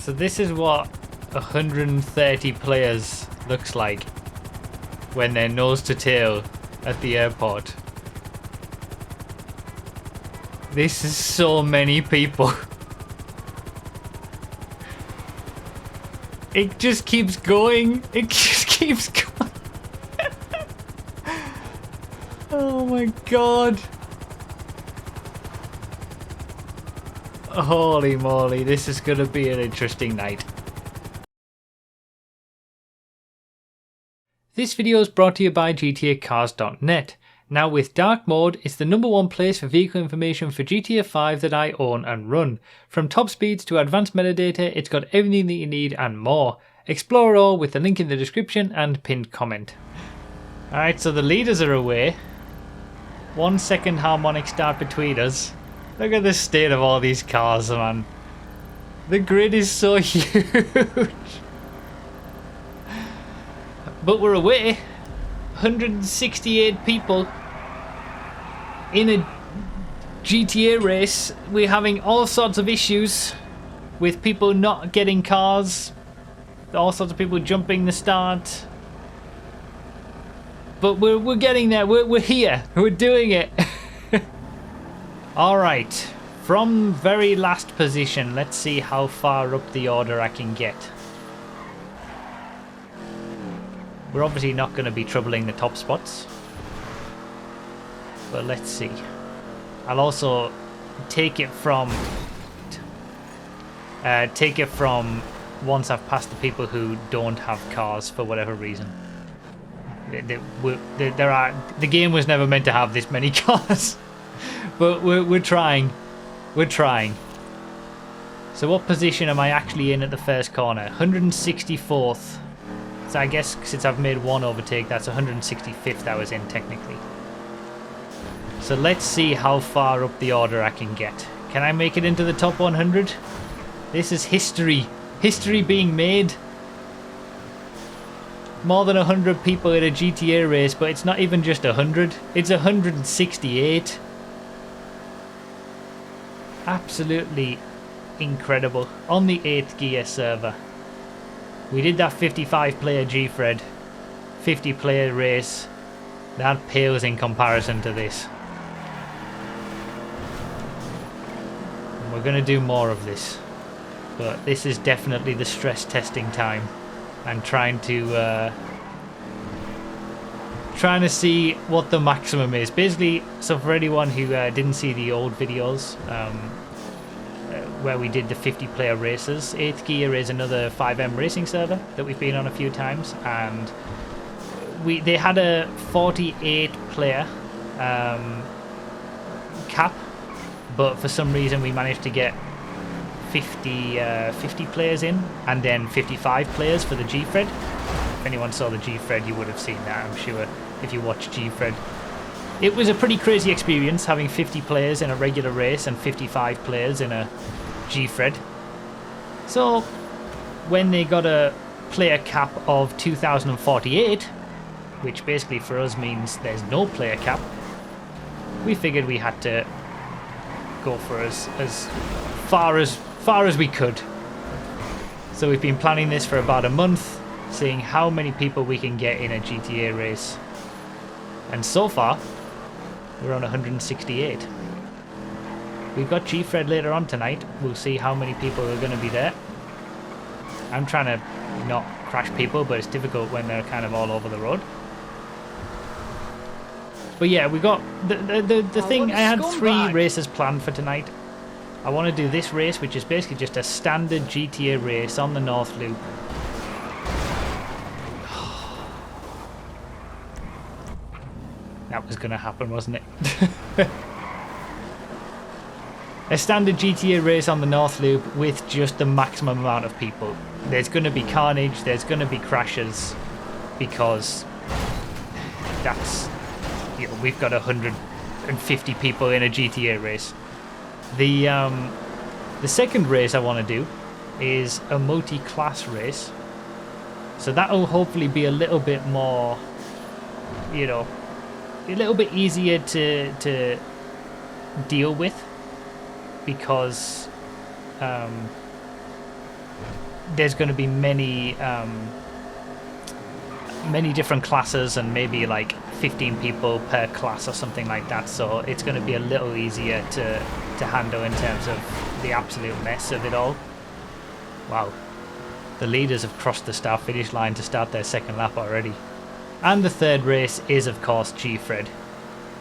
So this is what 130 players looks like when they're nose to tail at the airport. This is so many people. It just keeps going. It just keeps going. Oh my god. Holy moly, this is going to be an interesting night. This video is brought to you by GTAcars.net. Now with Dark Mode, it's the #1 place for vehicle information for GTA 5 that I own and run. From top speeds to advanced metadata, it's got everything that you need and more. Explore it all with the link in the description and pinned comment. Alright, so the leaders are away. 1 second harmonic start between us. Look at the state of all these cars, man. The grid is so huge. But we're away. 168 people in a GTA race. We're having all sorts of issues with people not getting cars. All sorts of people jumping the start. But we're getting there. We're here. We're doing it. Alright. From very last position, let's see how far up the order I can get. We're obviously not going to be troubling the top spots. But let's see. I'll also take it from once I've passed the people who don't have cars for whatever reason. The game was never meant to have this many cars. But we're trying. We're trying. So what position am I actually in at the first corner? 164th. So I guess since I've made one overtake, that's 165th I was in technically. So let's see how far up the order I can get. Can I make it into the top 100? This is history. History being made. More than 100 people in a GTA race, but it's not even just 100. It's 168. Absolutely incredible. On the 8th gear server. We did that 55 player G-Fred, 50 player race. That pales in comparison to this. And we're going to do more of this. But this is definitely the stress testing time. I'm trying to see what the maximum is. Basically, so for anyone who didn't see the old videos, where we did the 50 player races, 8th gear is another FiveM racing server that we've been on a few times, and they had a 48 player cap, but for some reason we managed to get 50 players in, and then 55 players for the G-Fred. If anyone saw the G-Fred, you would have seen that, I'm sure, if you watched G-Fred. It was a pretty crazy experience having 50 players in a regular race and 55 players in a G-Fred. So when they got a player cap of 2048, which basically for us means there's no player cap, we figured we had to go for as far as we could. So we've been planning this for about a month, seeing how many people we can get in a GTA race, and so far we're on 168. We've got G-Fred later on tonight. We'll see how many people are going to be there. I'm trying to not crash people, but it's difficult when they're kind of all over the road. But yeah, we got the thing. I had 3 races planned for tonight. I want to do this race, which is basically just a standard GTA race on the North Loop. That was going to happen, wasn't it? A standard GTA race on the North Loop with just the maximum amount of people. There's going to be carnage, there's going to be crashes, because that's, you know, we've got 150 people in a GTA race. The second race I want to do is a multi-class race. So that will hopefully be a little bit more, you know, a little bit easier to deal with, because there's going to be many many different classes and maybe like 15 people per class or something like that, so it's going to be a little easier to handle in terms of the absolute mess of it all. Wow, the leaders have crossed the start finish line to start their second lap already. And the third race is of course G-Fred,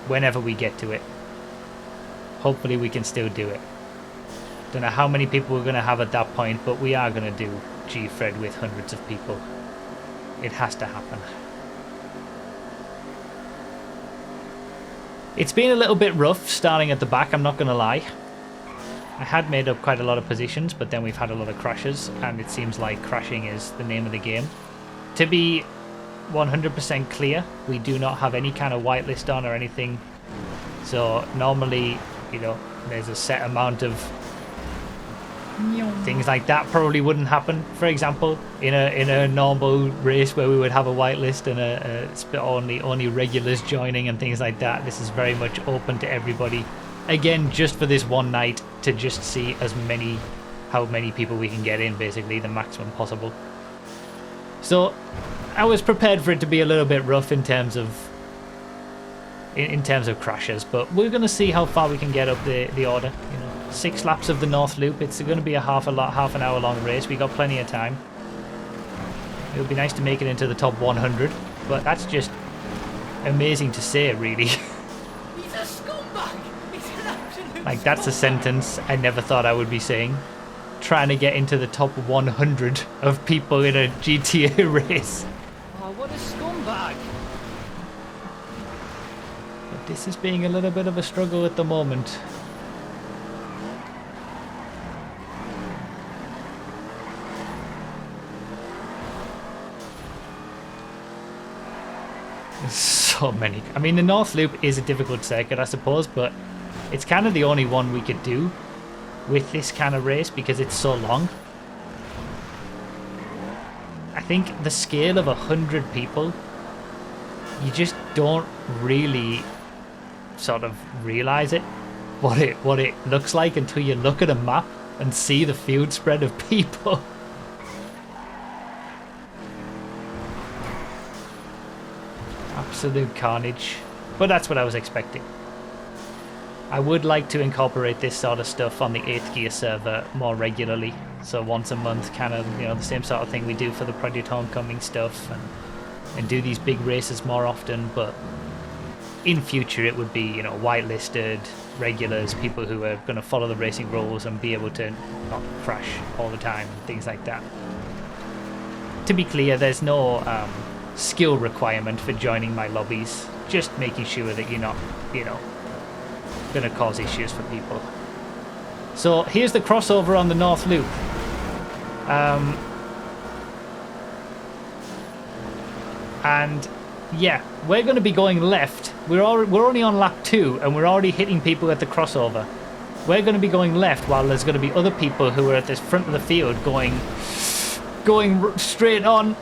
whenever we get to it. Hopefully we can still do it. Don't know how many people we're going to have at that point, but we are going to do G-Fred with hundreds of people. It has to happen. It's been a little bit rough starting at the back, I'm not going to lie. I had made up quite a lot of positions, but then we've had a lot of crashes, and it seems like crashing is the name of the game. To be 100% clear, we do not have any kind of whitelist on or anything. So normally, you know, there's a set amount of things like that probably wouldn't happen. For example, in a normal race where we would have a whitelist and only regulars joining and things like that, this is very much open to everybody. Again, just for this one night to just see how many people we can get in, basically the maximum possible. So I was prepared for it to be a little bit rough in terms of crashes, but we're going to see how far we can get up the order. You know, 6 laps of the North Loop. It's going to be a half an hour long race. We got plenty of time. It would be nice to make it into the top 100, but that's just amazing to say, really. He's a scumbag. He's an absolute Like, that's a sentence I never thought I would be saying. Trying to get into the top 100 of people in a GTA race. Oh, what a scumbag. But this is being a little bit of a struggle at the moment. There's so many. I mean, the North Loop is a difficult circuit, I suppose, but it's kind of the only one we could do with this kind of race because it's so long. I think the scale of 100 people, you just don't really sort of realize it, what it looks like until you look at a map and see the field spread of people. Absolute carnage. But that's what I was expecting. I would like to incorporate this sort of stuff on the 8th Gear server more regularly. So once a month, kind of, you know, the same sort of thing we do for the Project Homecoming stuff, and do these big races more often. But in future it would be, you know, whitelisted regulars, people who are going to follow the racing rules and be able to not crash all the time and things like that. To be clear, there's no skill requirement for joining my lobbies, just making sure that you're not, you know, going to cause issues for people. So here's the crossover on the North Loop. And yeah, we're going to be going left. We're only on lap 2 and we're already hitting people at the crossover. We're going to be going left while there's going to be other people who are at this front of the field going straight on.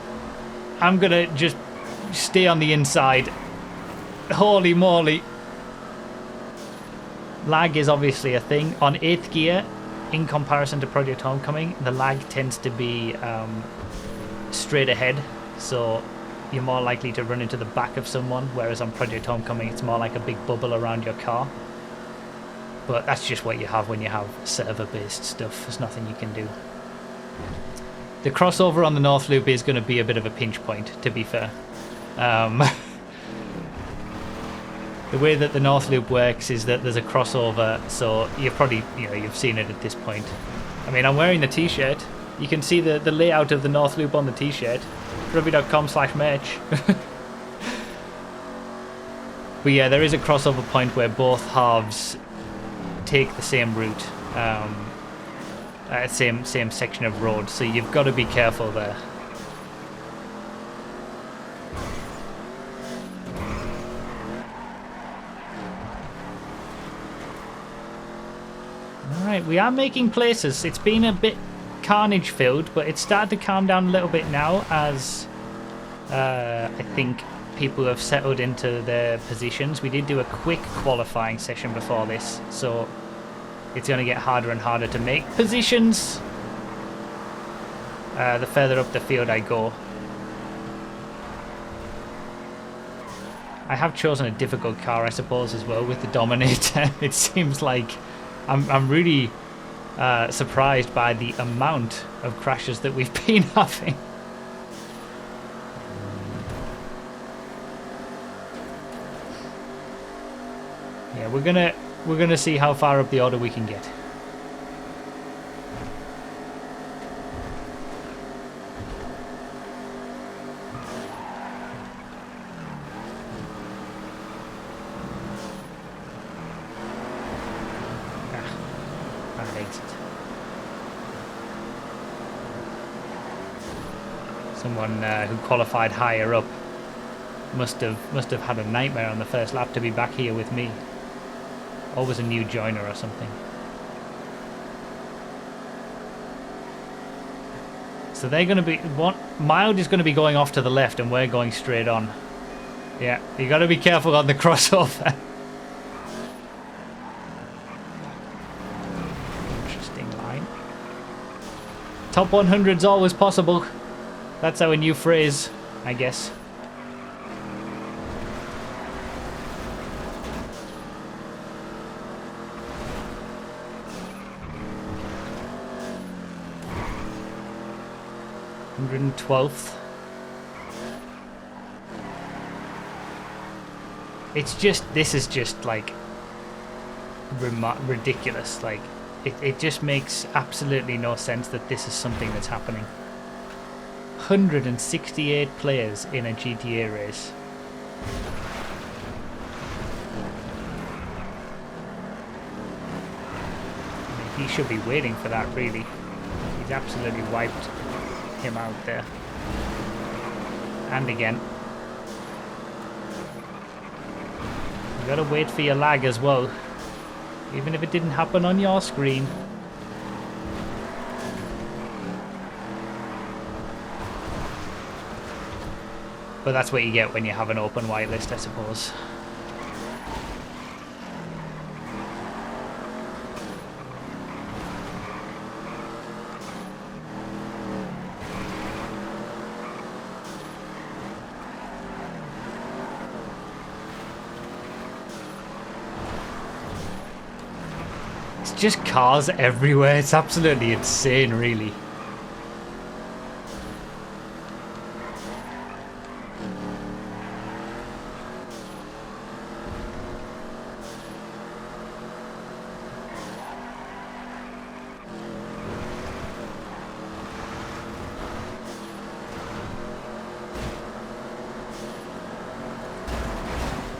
I'm going to just stay on the inside. Holy moly. Lag is obviously a thing. On 8th Gear, in comparison to Project Homecoming, the lag tends to be straight ahead. So you're more likely to run into the back of someone, whereas on Project Homecoming it's more like a big bubble around your car. But that's just what you have when you have server-based stuff. There's nothing you can do. The crossover on the North Loop is going to be a bit of a pinch point, to be fair. The way that the North Loop works is that there's a crossover, so you've probably, you know, you've seen it at this point. I mean, I'm wearing the t-shirt. You can see the layout of the North Loop on the t-shirt. Grubby.com/merch. But yeah, there is a crossover point where both halves take the same route. Same section of road, so you've got to be careful there. Alright, we are making places. It's been a bit carnage filled, but it's started to calm down a little bit now as I think people have settled into their positions. We did do a quick qualifying session before this, so it's going to get harder and harder to make positions. the further up the field I go. I have chosen a difficult car, I suppose, as well with the Dominator. It seems like I'm really surprised by the amount of crashes that we've been having. Yeah, we're gonna see how far up the order we can get. Someone who qualified higher up must have had a nightmare on the first lap to be back here with me. Or was a new joiner or something. So they're going to be... Mild is going to be going off to the left and we're going straight on. Yeah, you got to be careful on the crossover. Interesting line. Top 100's always possible. That's our new phrase, I guess. $112th. It's just, this is just like ridiculous. Like it just makes absolutely no sense that this is something that's happening. 168 players in a GTA race. I mean, he should be waiting for that, really. He's absolutely wiped him out there. And again. You gotta wait for your lag as well. Even if it didn't happen on your screen. But that's what you get when you have an open whitelist, I suppose. It's just cars everywhere. It's absolutely insane, really.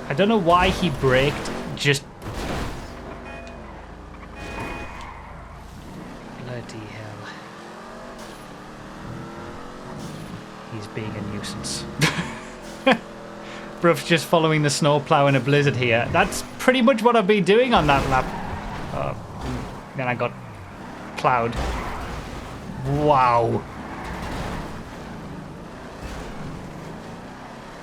I don't know why he braked, just... Bloody hell. He's being a nuisance. Bruff's just following the snowplow in a blizzard here. That's pretty much what I've been doing on that lap. Then I got plowed. Wow.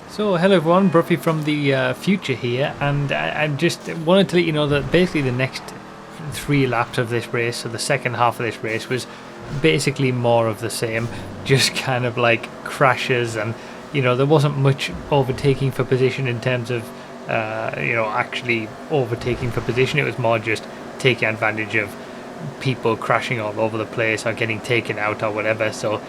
So hello everyone, Bruffy from the future here, and I just wanted to let you know that basically the next 3 laps of this race, so the second half of this race, was basically more of the same, just kind of like crashes, and you know there wasn't much overtaking for position in terms of you know actually overtaking for position. It was more just taking advantage of people crashing all over the place or getting taken out or whatever. So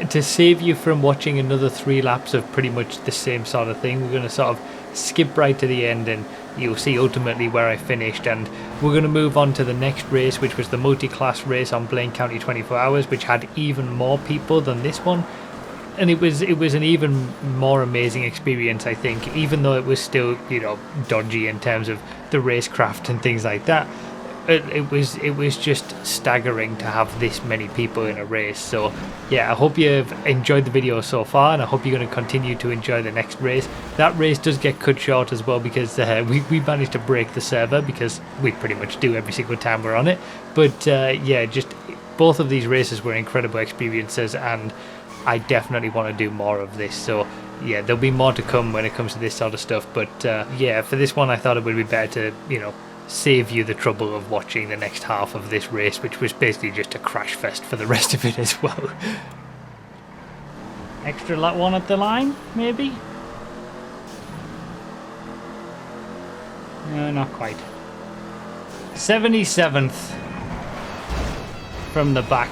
to save you from watching another 3 laps of pretty much the same sort of thing, we're going to sort of skip right to the end and you'll see ultimately where I finished, and we're going to move on to the next race, which was the multi-class race on Blaine County 24 Hours, which had even more people than this one, and it was an even more amazing experience, I think, even though it was still, you know, dodgy in terms of the racecraft and things like that. It was just staggering to have this many people in a race. So yeah, I hope you've enjoyed the video so far, and I hope you're going to continue to enjoy the next race. That race does get cut short as well because we managed to break the server, because we pretty much do every single time we're on it. But yeah, just both of these races were incredible experiences, and I definitely want to do more of this. So yeah, there'll be more to come when it comes to this sort of stuff. But yeah, for this one I thought it would be better to, you know, save you the trouble of watching the next half of this race, which was basically just a crash fest for the rest of it as well. Extra one at the line, maybe? No, not quite. 77th from the back.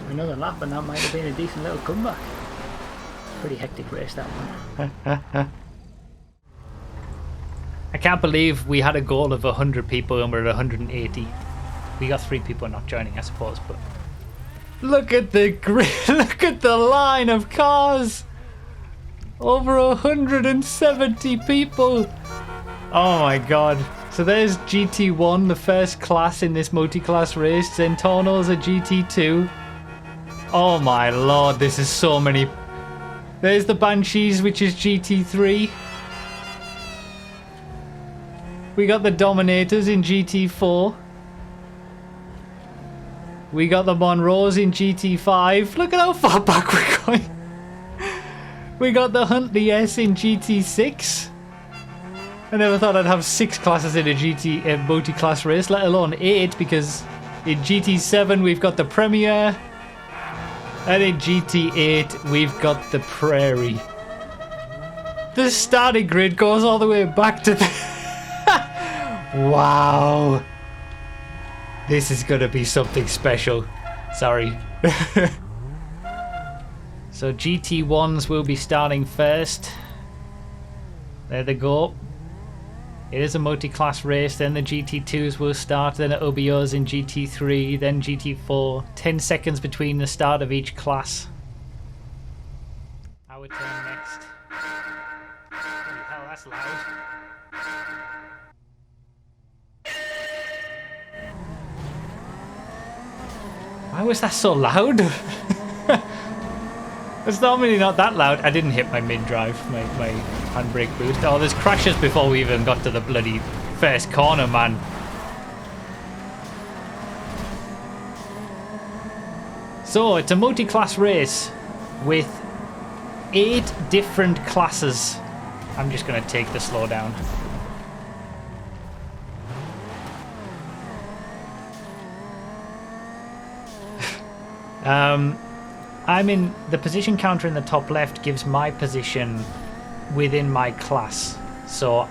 Another lap and that might have been a decent little comeback. Pretty hectic race, that one. I can't believe we had a goal of 100 people and we're at 180. We got 3 people not joining, I suppose, but... Look at the grid! Look at the line of cars! Over 170 people! Oh my god. So there's GT1, the first class in this multi-class race. Zentorno's a GT2. Oh my lord, this is so many. There's the Banshees, which is GT3. We got the Dominators in GT4. We got the Monroes in GT5. Look at how far back we're going. We got the Huntley S in GT6. I never thought I'd have 6 classes in a multi-class race, let alone 8, because in GT7 we've got the Premier, and in GT8 we've got the Prairie. The starting grid goes all the way back to the... Wow. This is gonna be something special. Sorry. So GT1s will be starting first. There they go. It is a multi-class race, then the GT2s will start, then OBOs in GT3, then GT4. 10 seconds between the start of each class. Our turn next. Holy hell, that's loud. Why was that so loud? It's normally not that loud. I didn't hit my mid-drive, my handbrake boost. Oh, there's crashes before we even got to the bloody first corner, man. So, it's a multi-class race with 8 different classes. I'm just going to take the slow down. I'm in the position counter in the top left gives my position within my class. So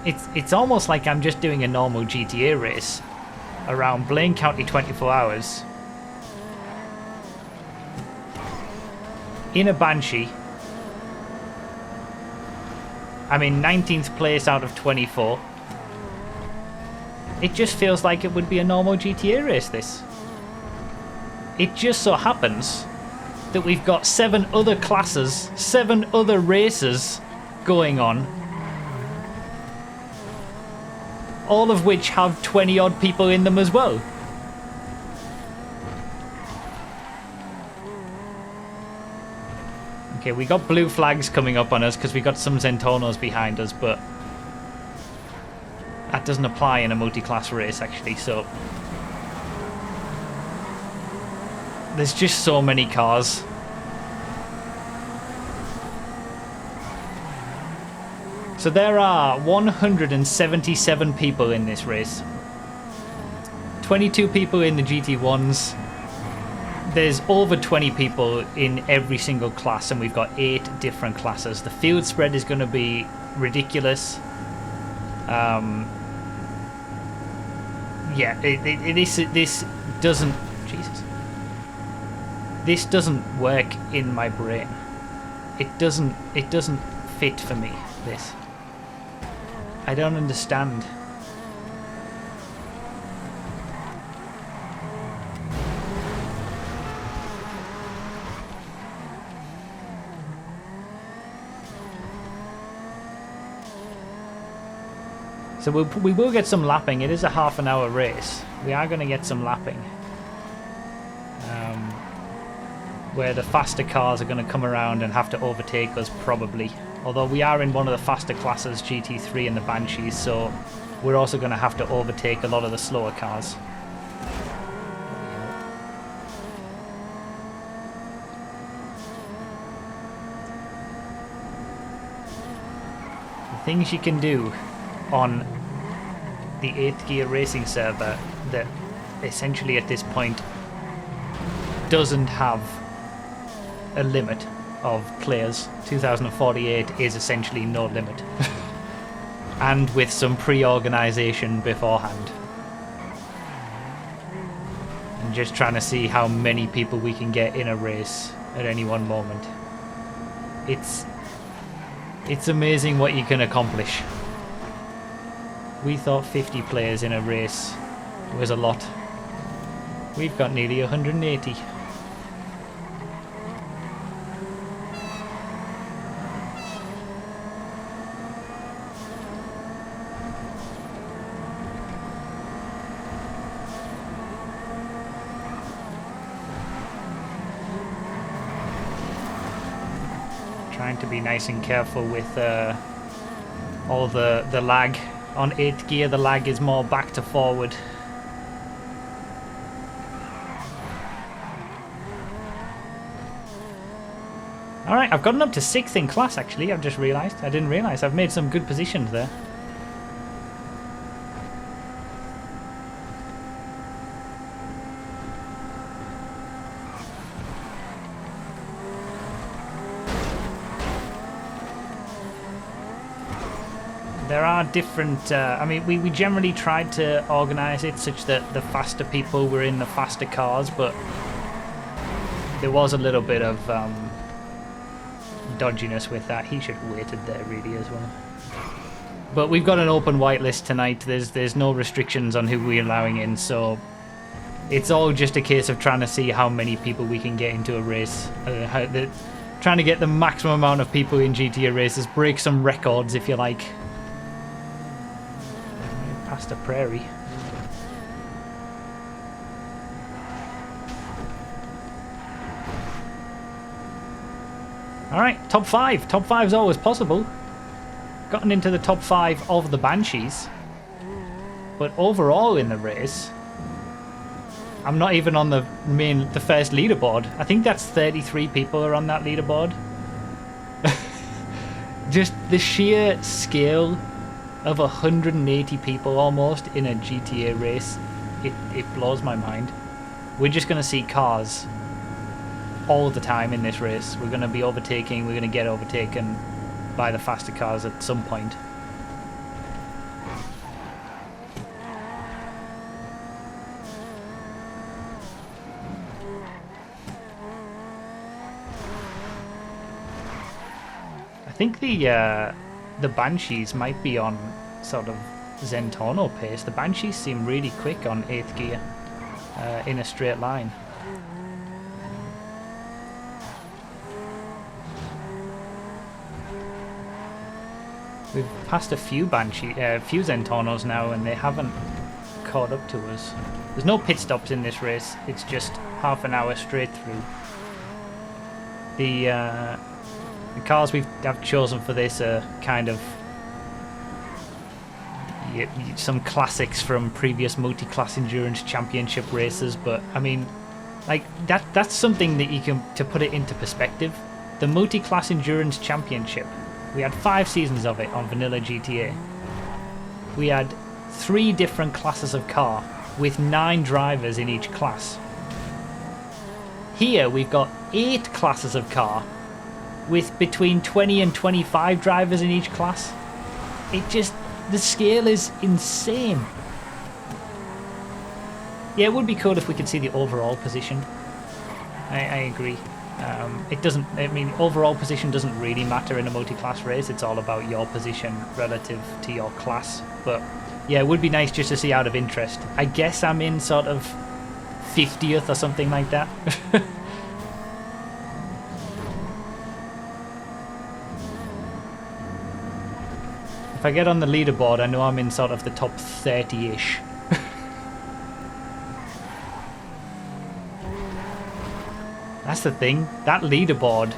it's almost like I'm just doing a normal GTA race around Blaine County 24 hours in a Banshee. I'm in 19th place out of 24. It just feels like it would be a normal GTA race, this. It just so happens that we've got 7 other classes, 7 other races going on, all of which have 20 odd people in them as well. Okay, we got blue flags coming up on us because we got some Zentornos behind us, but that doesn't apply in a multi-class race actually, so there's just so many cars. So there are 177 people in this race. 22 people in the GT1s. There's over 20 people in every single class, and we've got 8 different classes. The field spread is going to be ridiculous. Yeah, this doesn't... Jesus. This doesn't work in my brain. It doesn't fit for me, this. I don't understand. So we will get some lapping. It is a half-an-hour race. We are going to get some lapping. Where the faster cars are going to come around and have to overtake us, probably. Although we are in one of the faster classes, GT3 and the Banshees, so we're also going to have to overtake a lot of the slower cars. The things you can do on the 8th Gear Racing server that essentially at this point doesn't have a limit of players. 2048 is essentially no limit. And with some pre-organisation beforehand. And just trying to see how many people we can get in a race at any one moment. It's amazing what you can accomplish. We thought 50 players in a race was a lot. We've got nearly 180. Trying to be nice and careful with all the lag. On 8th gear, the lag is more back to forward. Alright, I've gotten up to 6th in class actually, I've just realised. I didn't realise. I've made some good positions there. There are different, I mean, we generally tried to organise it such that the faster people were in the faster cars, but there was a little bit of dodginess with that. He should have waited there really as well. But we've got an open whitelist tonight. There's no restrictions on who we're allowing in, so it's all just a case of trying to see how many people we can get into a race. Trying to get the maximum amount of people in GTA races, break some records if you like. Past a prairie. Alright, top 5. Top 5 is always possible. Gotten into the top 5 of the Banshees. But overall in the race, I'm not even on the first leaderboard. I think that's 33 people are on that leaderboard. Just the sheer scale of 180 people almost in a GTA race, it blows my mind. We're just going to see cars all the time in this race. We're going to be overtaking, we're going to get overtaken by the faster cars at some point. I think the Banshees might be on sort of Zentorno pace. The Banshees seem really quick on 8th gear in a straight line. We've passed a few few Zentornos now, and they haven't caught up to us. There's no pit stops in this race. It's just half an hour straight through. The cars I've chosen for this are kind of some classics from previous multi-class endurance championship races, but I mean, like that's something that you can, to put it into perspective. The multi-class endurance championship, we had 5 seasons of it on vanilla GTA. We had 3 different classes of car with 9 drivers in each class. Here we've got 8 classes of car with between 20 and 25 drivers in each class. The scale is insane. Yeah, it would be cool if we could see the overall position. I agree. It doesn't, I mean, overall position doesn't really matter in a multi-class race. It's all about your position relative to your class. But yeah, it would be nice just to see out of interest. I guess I'm in sort of 50th or something like that. If I get on the leaderboard, I know I'm in sort of the top 30-ish. That's the thing. That leaderboard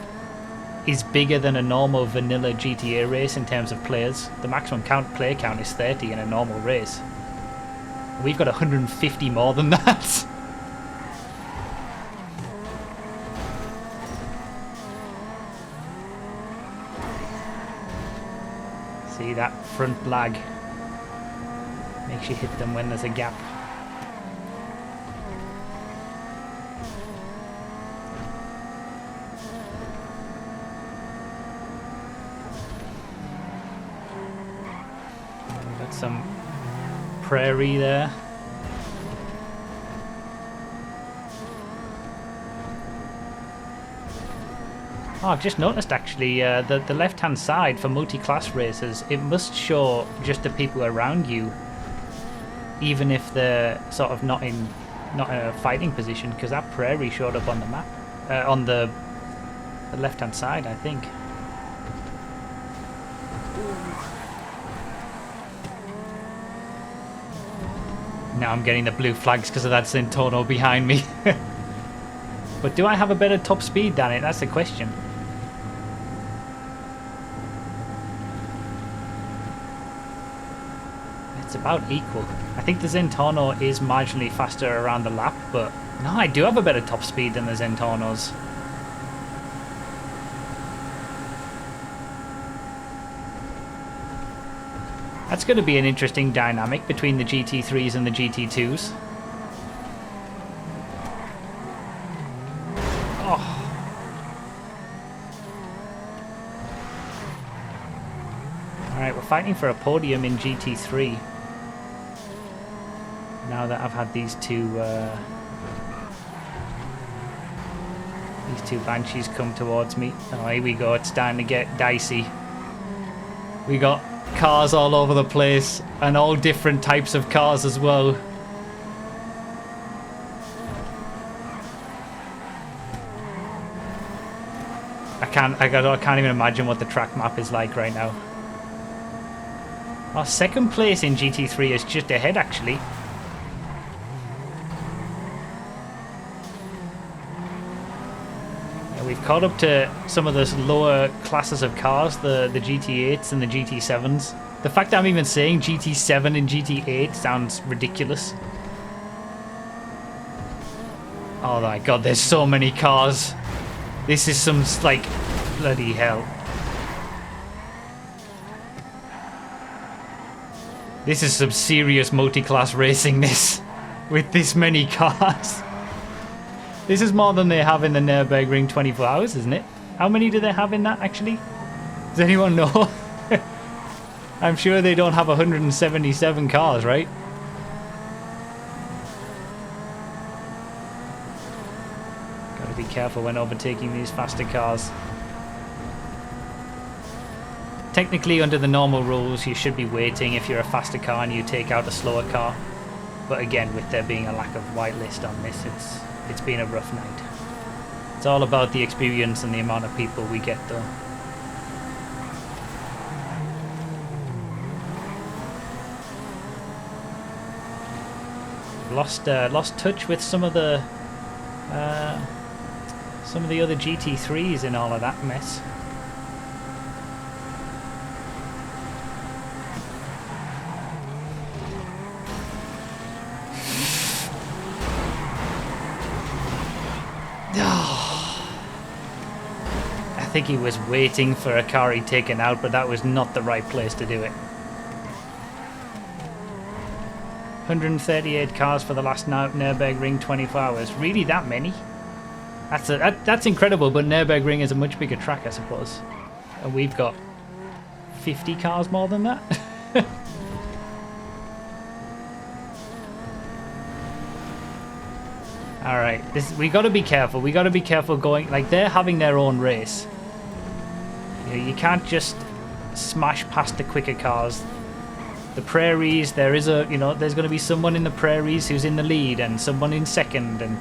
is bigger than a normal vanilla GTA race in terms of players. The maximum player count is 30 in a normal race. We've got 150 more than that. See, that front lag makes you hit them when there's a gap. Some prairie there. Oh, I've just noticed actually the left-hand side for multi-class races, it must show just the people around you, even if they're sort of not in a fighting position, because that prairie showed up on the map, on the left-hand side, I think. Now I'm getting the blue flags because of that Zentorno behind me. But do I have a better top speed than it? That's the question. It's about equal. I think the Zentorno is marginally faster around the lap, but no, I do have a better top speed than the Zentornos. That's going to be an interesting dynamic between the GT3s and the GT2s. Oh. Alright, we're fighting for a podium in GT3. Now that I've had these two Banshees come towards me. Oh, here we go, it's starting to get dicey. We got cars all over the place, and all different types of cars as well. I can't even imagine what the track map is like right now. Our second place in GT3 is just ahead actually. We've caught up to some of the lower classes of cars, the GT8s and the GT7s. The fact that I'm even saying GT7 and GT8 sounds ridiculous. Oh my god, there's so many cars. This is some, like, bloody hell. This is some serious multi-class racing, this. With this many cars. This is more than they have in the Nürburgring 24 hours, isn't it? How many do they have in that, actually? Does anyone know? I'm sure they don't have 177 cars, right? Gotta be careful when overtaking these faster cars. Technically, under the normal rules, you should be waiting if you're a faster car and you take out a slower car. But again, with there being a lack of whitelist on this, it's been a rough night. It's all about the experience and the amount of people we get, though. Lost touch with some of the other GT3s in all of that mess. I think he was waiting for a car he'd taken out, but that was not the right place to do it. 138 cars for the last Nürburgring 24 hours. Really, that many? That's incredible, but Nürburgring is a much bigger track, I suppose. And we've got 50 cars more than that? Alright, we got to be careful. We got to be careful going... Like, they're having their own race. You can't just smash past the quicker cars. The prairies, there's going to be someone in the prairies who's in the lead and someone in second, and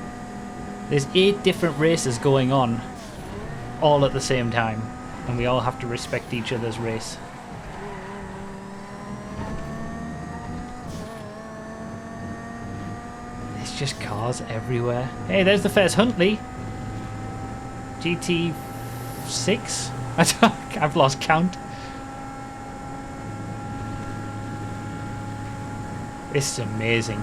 there's 8 different races going on all at the same time, and we all have to respect each other's race. There's just cars everywhere. Hey, there's the first Huntley. GT6? I've lost count. This is amazing.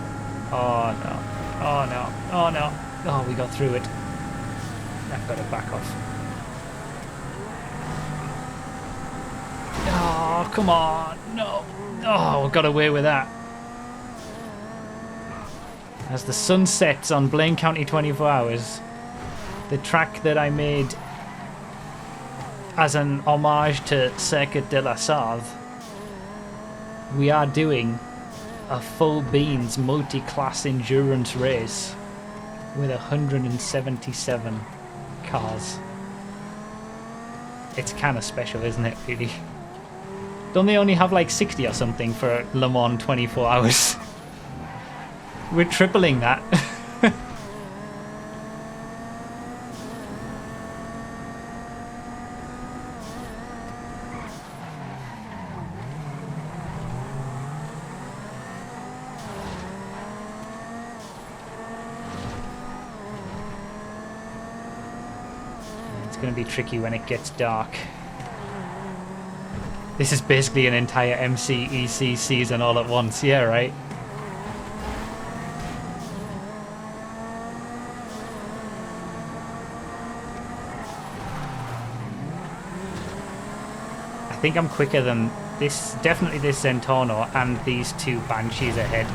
Oh no. Oh no. Oh no. Oh, we got through it. I've got to back off. Oh, come on. No. Oh, we got away with that. As the sun sets on Blaine County 24 Hours, the track that I made as an homage to Circuit de la Sarthe, we are doing a full beans multi-class endurance race with 177 cars. It's kind of special, isn't it, really? Don't they only have like 60 or something for Le Mans 24 hours? We're tripling that. It's going to be tricky when it gets dark. This is basically an entire MCEC season all at once, yeah, right? I think I'm quicker than this, definitely this Zentorno and these two Banshees ahead.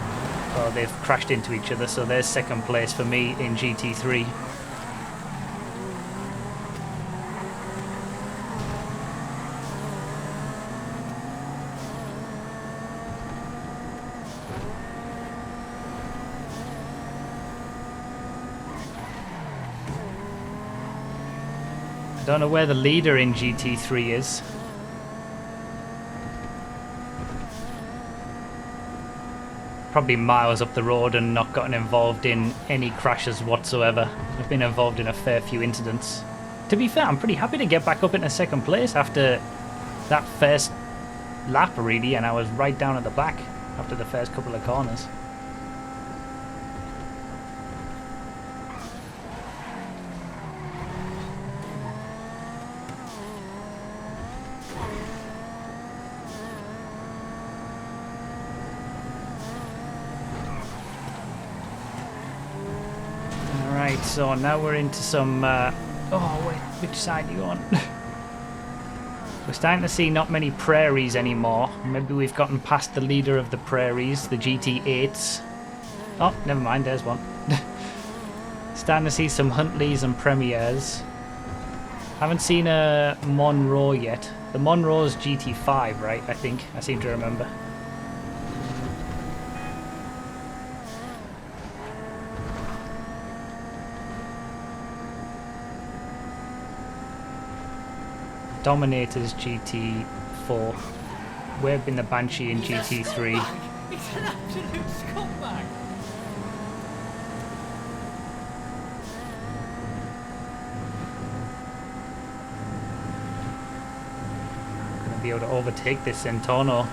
Oh, they've crashed into each other, so there's second place for me in GT3. Don't know where the leader in GT3 is. Probably miles up the road and not gotten involved in any crashes whatsoever. I've been involved in a fair few incidents. To be fair, I'm pretty happy to get back up into second place after that first lap, really, and I was right down at the back after the first couple of corners. So now we're into some, oh wait, which side are you on? We're starting to see not many prairies anymore. Maybe we've gotten past the leader of the prairies, the GT8s. Oh, never mind, there's one. Starting to see some Huntleys and Premiers. Haven't seen a Monroe yet. The Monroe's GT5, right, I think. I seem to remember. Dominator's GT4. We've been the Banshee in GT3. It's an absolute scumbag. Gonna be able to overtake this Zentorno.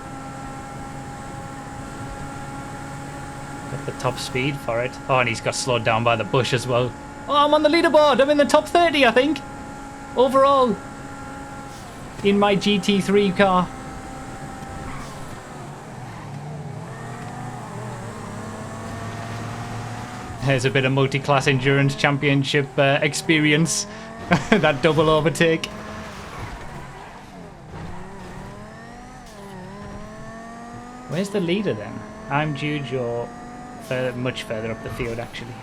Got the top speed for it. Oh, and he's got slowed down by the bush as well. Oh, I'm on the leaderboard. I'm in the top 30, I think. Overall. In my GT3 car. There's a bit of multi-class endurance championship experience. That double overtake. Where's the leader then? I'm Jude, you're much further up the field actually.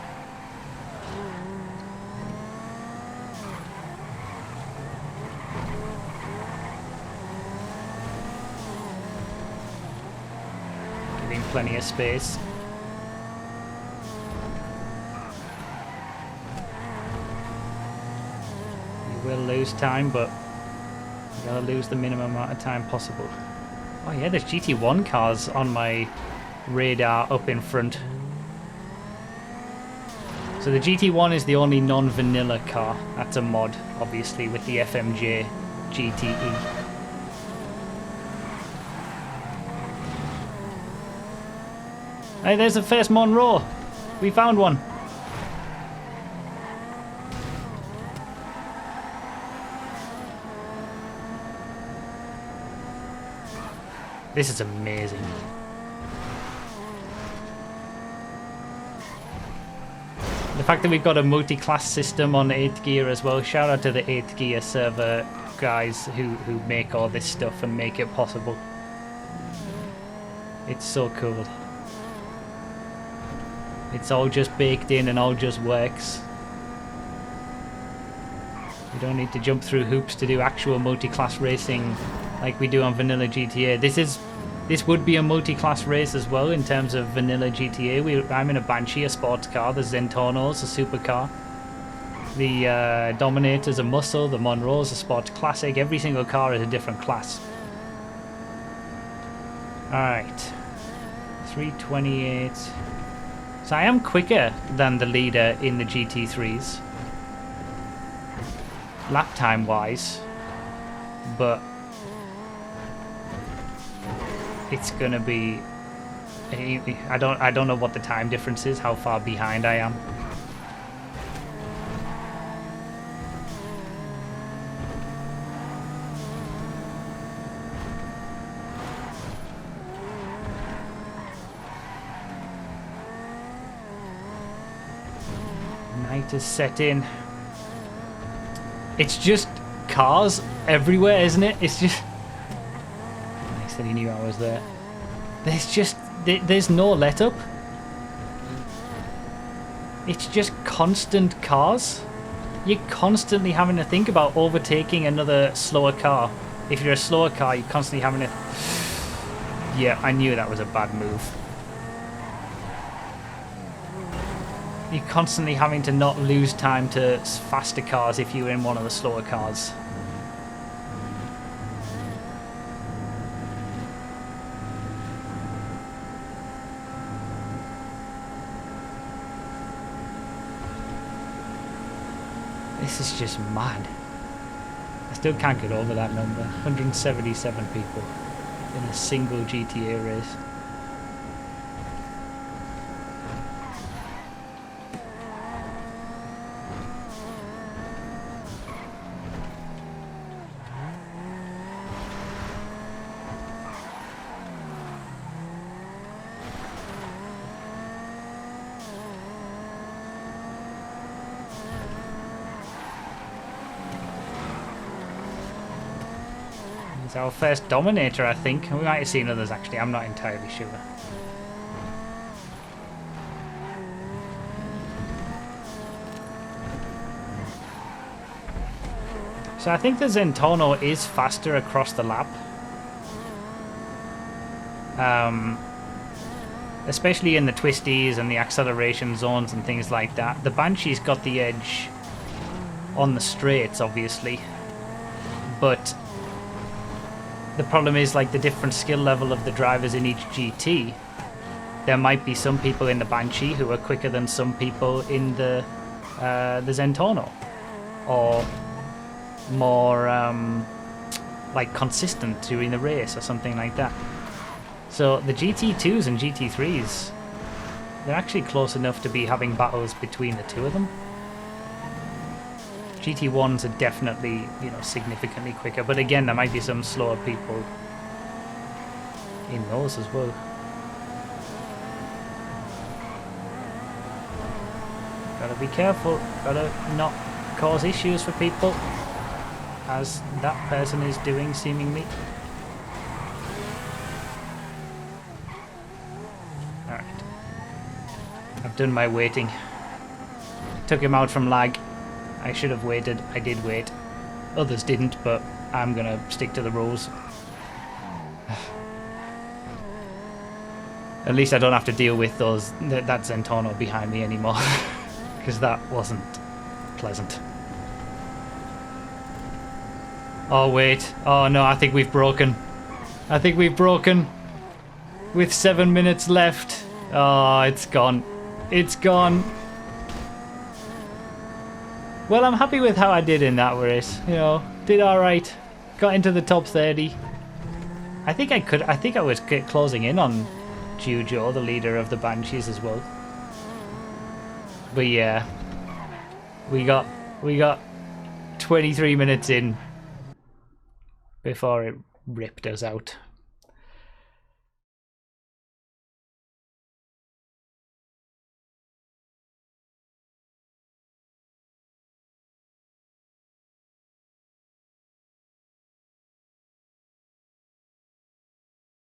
Plenty of space. You will lose time, but you gotta lose the minimum amount of time possible. Oh yeah, there's GT1 cars on my radar up in front. So the GT1 is the only non-vanilla car. That's a mod, obviously, with the FMJ GTE. Hey, there's the first Monroe. We found one. This is amazing. The fact that we've got a multi-class system on 8th Gear as well. Shout out to the 8th Gear server guys who make all this stuff and make it possible. It's so cool. It's all just baked in and all just works. You don't need to jump through hoops to do actual multi-class racing like we do on vanilla GTA. This This would be a multi-class race as well in terms of vanilla GTA. I'm in a Banshee, a sports car. The Zentorno's a supercar. The Dominator's a muscle. The Monroe's a sports classic. Every single car is a different class. Alright. 328. So I am quicker than the leader in the GT3s. Lap time wise. But it's gonna be, I don't know what the time difference is, how far behind I am. Night has set in. It's just cars everywhere, isn't it? It's just... Nice that he knew I was there. There's no let up. It's just constant cars. You're constantly having to think about overtaking another slower car. If you're a slower car, you're constantly having to... Yeah, I knew that was a bad move. You're constantly having to not lose time to faster cars if you're in one of the slower cars. This is just mad. I still can't get over that number. 177 people in a single GTA race. It's our first Dominator, I think. We might have seen others, actually. I'm not entirely sure. So I think the Zentorno is faster across the lap. Especially in the twisties and the acceleration zones and things like that. The Banshee's got the edge on the straights, obviously. But the problem is, like, the different skill level of the drivers in each GT. There might be some people in the Banshee who are quicker than some people in the Zentorno, or more like consistent during the race or something like that. So the GT2s and GT3s, they're actually close enough to be having battles between the two of them. GT1s are definitely, you know, significantly quicker, but again, there might be some slower people in those as well. Gotta be careful, gotta not cause issues for people, as that person is doing, seemingly. Alright. I've done my waiting. Took him out from lag. I should have waited. I did wait. Others didn't, but I'm gonna stick to the rules. At least I don't have to deal with that Zentorno behind me anymore, because that wasn't pleasant. Oh wait. Oh no, I think we've broken. I think we've broken. With 7 minutes left. Oh, it's gone. It's gone. Well, I'm happy with how I did in that race. You know, did alright. Got into the top 30. I think I was closing in on Jujo, the leader of the Banshees, as well. But yeah, we got 23 minutes in before it ripped us out.